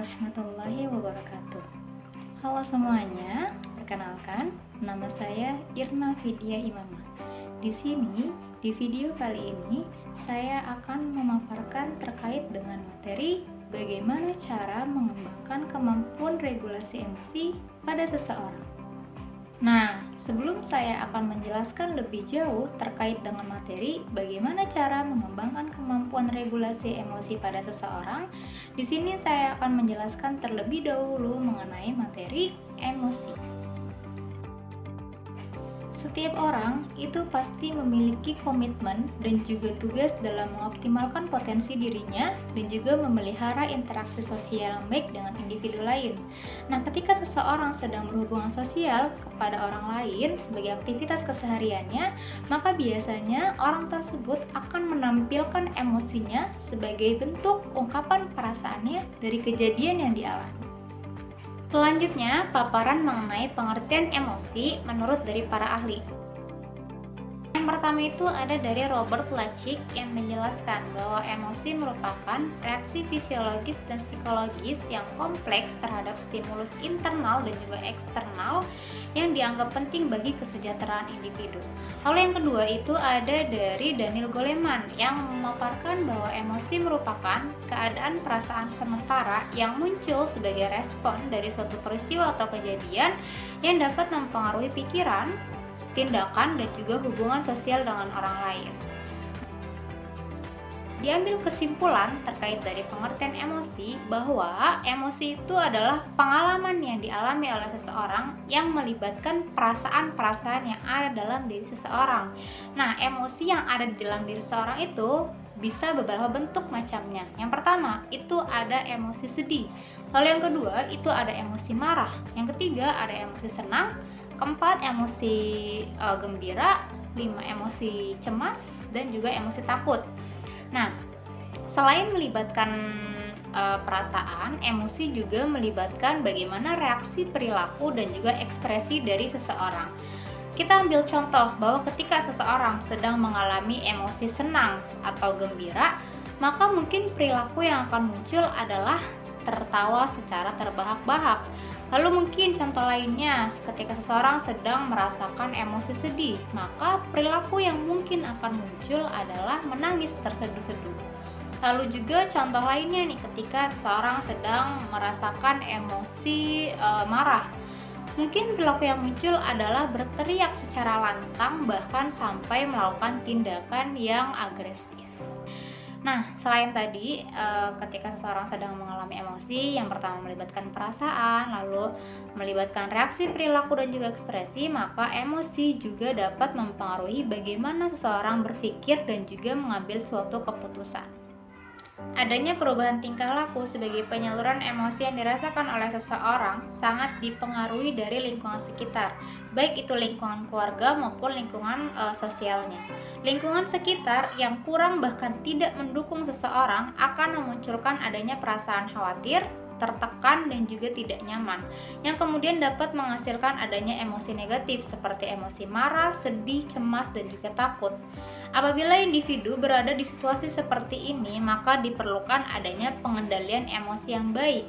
warahmatullahi wabarakatuh. Halo semuanya, perkenalkan, nama saya Irna Vidya Imamah. Di sini, di video kali ini, saya akan memaparkan terkait dengan materi bagaimana cara mengembangkan kemampuan regulasi emosi pada seseorang. Nah, sebelum saya akan menjelaskan lebih jauh terkait dengan materi bagaimana cara mengembangkan kemampuan regulasi emosi pada seseorang, di sini saya akan menjelaskan terlebih dahulu mengenai materi emosi. Setiap orang itu pasti memiliki komitmen dan juga tugas dalam mengoptimalkan potensi dirinya dan juga memelihara interaksi sosial yang baik dengan individu lain. Nah, ketika seseorang sedang berhubungan sosial kepada orang lain sebagai aktivitas kesehariannya, maka biasanya orang tersebut akan menampilkan emosinya sebagai bentuk ungkapan perasaannya dari kejadian yang dialami. Selanjutnya, paparan mengenai pengertian emosi menurut dari para ahli. Yang pertama itu ada dari Robert Lacik yang menjelaskan bahwa emosi merupakan reaksi fisiologis dan psikologis yang kompleks terhadap stimulus internal dan juga eksternal yang dianggap penting bagi kesejahteraan individu. Lalu yang kedua itu ada dari Daniel Goleman yang memaparkan bahwa emosi merupakan keadaan perasaan sementara yang muncul sebagai respon dari suatu peristiwa atau kejadian yang dapat mempengaruhi pikiran, tindakan, dan juga hubungan sosial dengan orang lain. Diambil kesimpulan terkait dari pengertian emosi bahwa emosi itu adalah pengalaman yang dialami oleh seseorang yang melibatkan perasaan-perasaan yang ada dalam diri seseorang. Nah, emosi yang ada di dalam diri seseorang itu bisa beberapa bentuk macamnya. Yang pertama, itu ada emosi sedih. Lalu yang kedua, itu ada emosi marah. Yang ketiga, ada emosi senang. Keempat, emosi gembira. 5, emosi cemas. Dan juga emosi takut. Nah, selain melibatkan perasaan, emosi juga melibatkan bagaimana reaksi perilaku dan juga ekspresi dari seseorang. Kita ambil contoh bahwa ketika seseorang sedang mengalami emosi senang atau gembira, maka mungkin perilaku yang akan muncul adalah tertawa secara terbahak-bahak. Lalu mungkin contoh lainnya, ketika seseorang sedang merasakan emosi sedih, maka perilaku yang mungkin akan muncul adalah menangis terseduh-seduh. Lalu juga contoh lainnya nih, ketika seseorang sedang merasakan emosi marah, mungkin perilaku yang muncul adalah berteriak secara lantang bahkan sampai melakukan tindakan yang agresif. Nah, selain tadi, ketika seseorang sedang mengalami emosi, yang pertama melibatkan perasaan, lalu melibatkan reaksi perilaku dan juga ekspresi, maka emosi juga dapat mempengaruhi bagaimana seseorang berpikir dan juga mengambil suatu keputusan. Adanya perubahan tingkah laku sebagai penyaluran emosi yang dirasakan oleh seseorang sangat dipengaruhi dari lingkungan sekitar, baik itu lingkungan keluarga maupun lingkungan sosialnya. Lingkungan sekitar yang kurang bahkan tidak mendukung seseorang akan memunculkan adanya perasaan khawatir, tertekan, dan juga tidak nyaman, yang kemudian dapat menghasilkan adanya emosi negatif seperti emosi marah, sedih, cemas, dan juga takut. Apabila individu berada di situasi seperti ini, maka diperlukan adanya pengendalian emosi yang baik.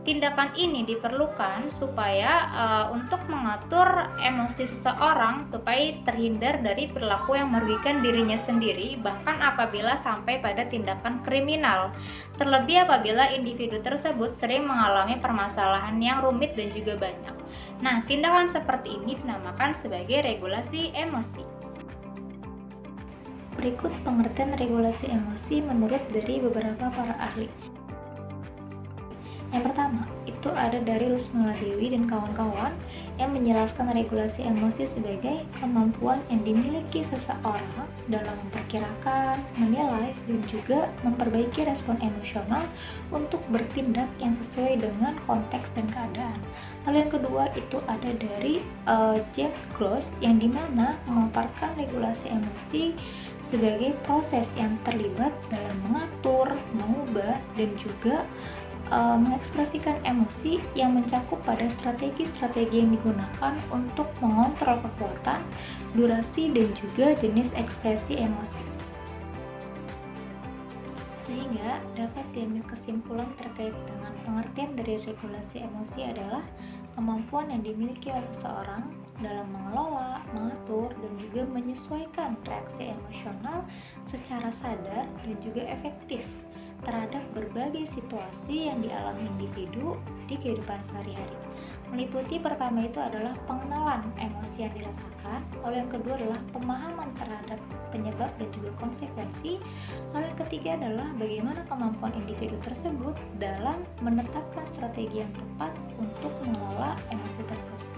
Tindakan ini diperlukan supaya untuk mengatur emosi seseorang supaya terhindar dari perilaku yang merugikan dirinya sendiri, bahkan apabila sampai pada tindakan kriminal. Terlebih apabila individu tersebut sering mengalami permasalahan yang rumit dan juga banyak. Nah, tindakan seperti ini dinamakan sebagai regulasi emosi. Berikut pengertian regulasi emosi menurut dari beberapa para ahli. Yang pertama, itu ada dari Rusmala Dewi dan kawan-kawan yang menjelaskan regulasi emosi sebagai kemampuan yang dimiliki seseorang dalam memperkirakan, menilai, dan juga memperbaiki respon emosional untuk bertindak yang sesuai dengan konteks dan keadaan. Lalu yang kedua itu ada dari James Gross yang dimana memaparkan regulasi emosi sebagai proses yang terlibat dalam mengatur, mengubah, dan juga mengekspresikan emosi yang mencakup pada strategi-strategi yang digunakan untuk mengontrol kekuatan, durasi, dan juga jenis ekspresi emosi. Sehingga dapat diambil kesimpulan terkait dengan pengertian dari regulasi emosi adalah kemampuan yang dimiliki oleh seseorang dalam mengelola, mengatur, dan juga menyesuaikan reaksi emosional secara sadar dan juga efektif terhadap berbagai situasi yang dialami individu di kehidupan sehari-hari. Meliputi pertama itu adalah pengenalan emosi yang dirasakan, lalu yang kedua adalah pemahaman terhadap penyebab dan juga konsekuensi, lalu yang ketiga adalah bagaimana kemampuan individu tersebut dalam menetapkan strategi yang tepat untuk mengelola emosi tersebut.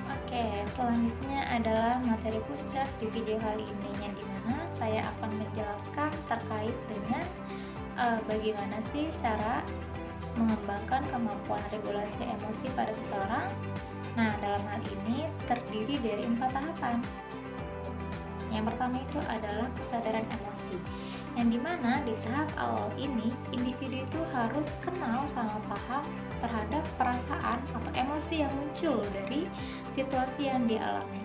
Oke, selanjutnya adalah materi puncak di video kali ini, yang dimana saya akan menjelaskan terkait dengan bagaimana sih cara mengembangkan kemampuan regulasi emosi pada seseorang. Nah, dalam hal ini terdiri dari 4 tahapan. Yang pertama itu adalah kesadaran emosi, yang dimana di tahap awal ini individu itu harus kenal sama paham terhadap perasaan atau emosi yang muncul dari situasi yang dialami.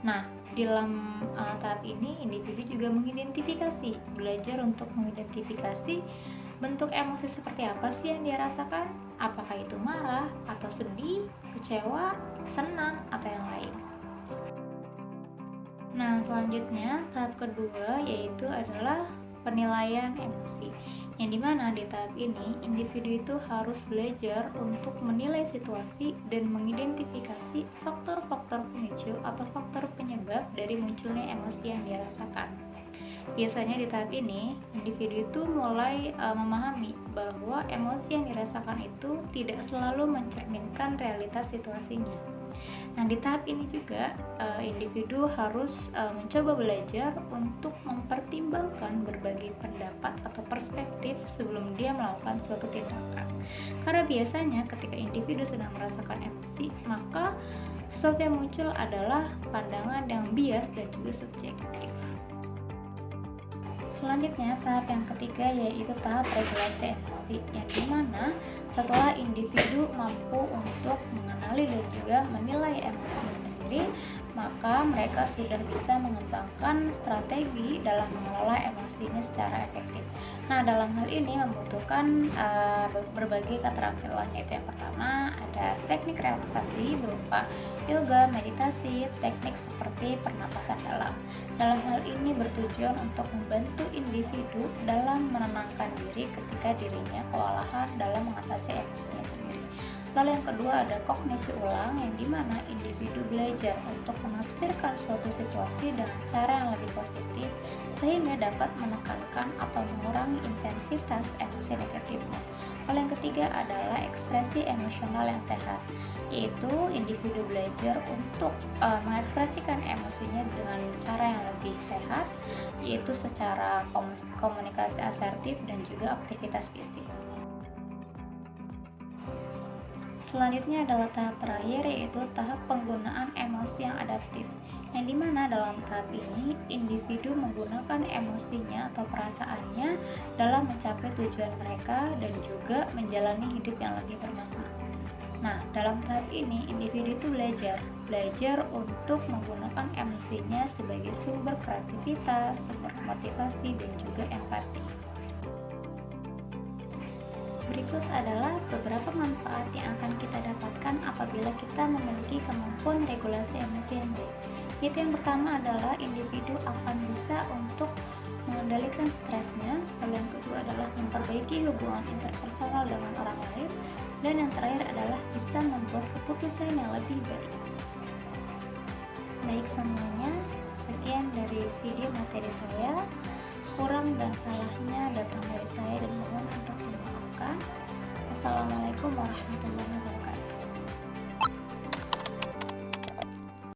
Nah, di dalam tahap ini individu juga mengidentifikasi, belajar untuk mengidentifikasi bentuk emosi seperti apa sih yang dia rasakan, apakah itu marah, atau sedih, kecewa, senang, atau yang lain. Nah, selanjutnya tahap kedua yaitu adalah penilaian emosi, yang dimana di tahap ini individu itu harus belajar untuk menilai situasi dan mengidentifikasi faktor-faktor pemicu atau faktor penyebab dari munculnya emosi yang dia rasakan. Biasanya di tahap ini, individu itu mulai memahami bahwa emosi yang dirasakan itu tidak selalu mencerminkan realitas situasinya. Nah, di tahap ini juga individu harus mencoba belajar untuk mempertimbangkan berbagai pendapat atau perspektif sebelum dia melakukan suatu tindakan. Karena biasanya ketika individu sedang merasakan emosi, maka sesuatu yang muncul adalah pandangan yang bias dan juga subjektif. Selanjutnya, tahap yang ketiga yaitu tahap regulasi emosi, yang dimana setelah individu mampu untuk mengenali dan juga menilai emosi sendiri, maka mereka sudah bisa mengembangkan strategi dalam mengelola emosinya secara efektif. Nah, dalam hal ini membutuhkan berbagai keterampilan, yaitu yang pertama ada teknik relaksasi berupa yoga, meditasi, teknik seperti pernapasan dalam. Dalam hal ini bertujuan untuk membantu individu dalam menenangkan diri ketika dirinya kewalahan dalam mengatasi emosinya sendiri. Lalu yang kedua ada kognisi ulang, yang dimana individu belajar untuk menafsirkan suatu situasi dengan cara yang lebih positif sehingga dapat menekankan atau mengurangi intensitas emosi negatifnya. Lalu yang ketiga adalah ekspresi emosional yang sehat, yaitu individu belajar untuk mengekspresikan emosinya dengan cara yang lebih sehat, yaitu secara komunikasi asertif dan juga aktivitas fisik. Selanjutnya adalah tahap terakhir, yaitu tahap penggunaan emosi yang adaptif, yang dimana dalam tahap ini individu menggunakan emosinya atau perasaannya dalam mencapai tujuan mereka dan juga menjalani hidup yang lebih bermakna. Nah, dalam tahap ini individu itu belajar untuk menggunakan emosinya sebagai sumber kreativitas, sumber motivasi, dan juga empati. Berikut adalah beberapa manfaat yang akan kita dapatkan apabila kita memiliki kemampuan regulasi emosi yang baik. Itu yang pertama adalah individu akan bisa untuk mengendalikan stresnya, lalu yang kedua adalah memperbaiki hubungan interpersonal dengan orang lain, dan yang terakhir adalah bisa membuat keputusan yang lebih baik. Baik semuanya, sekian dari video materi saya. Kurang dan salahnya datang dari saya.